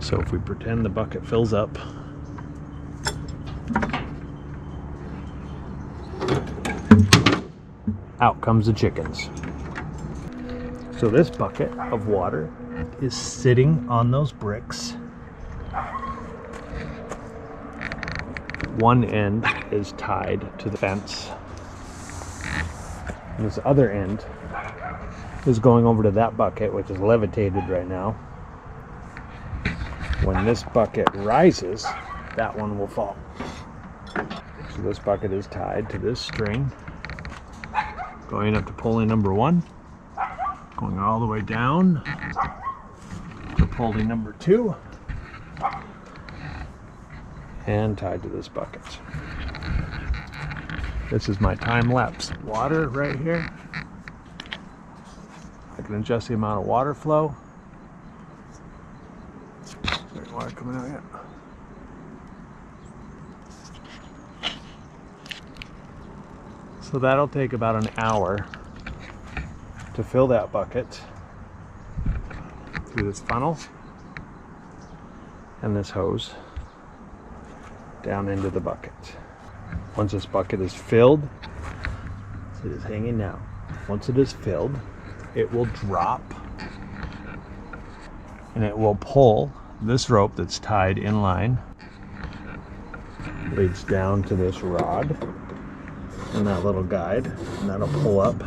So if we pretend the bucket fills up, out comes the chickens. So this bucket of water is sitting on those bricks. One end is tied to the fence. And this other end is going over to that bucket, which is levitated right now. When this bucket rises, that one will fall. So this bucket is tied to this string, going up to pulley number 1, going all the way down to pulley number 2, and tied to this bucket. This is my time-lapse water right here. I can adjust the amount of water flow. There's water coming out yet. So that'll take about an hour to fill that bucket through this funnel and this hose down into the bucket. Once this bucket is filled, it is hanging now. Once it is filled, it will drop and it will pull this rope that's tied in line, leads down to this rod and that little guide, and that'll pull up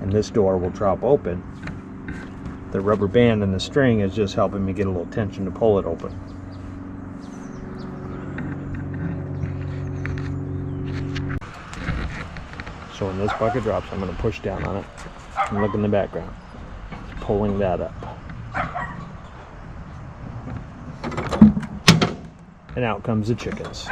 and this door will drop open. The rubber band and the string is just helping me get a little tension to pull it open. So when this bucket drops, I'm going to push down on it and look in the background, pulling that up. And out comes the chickens.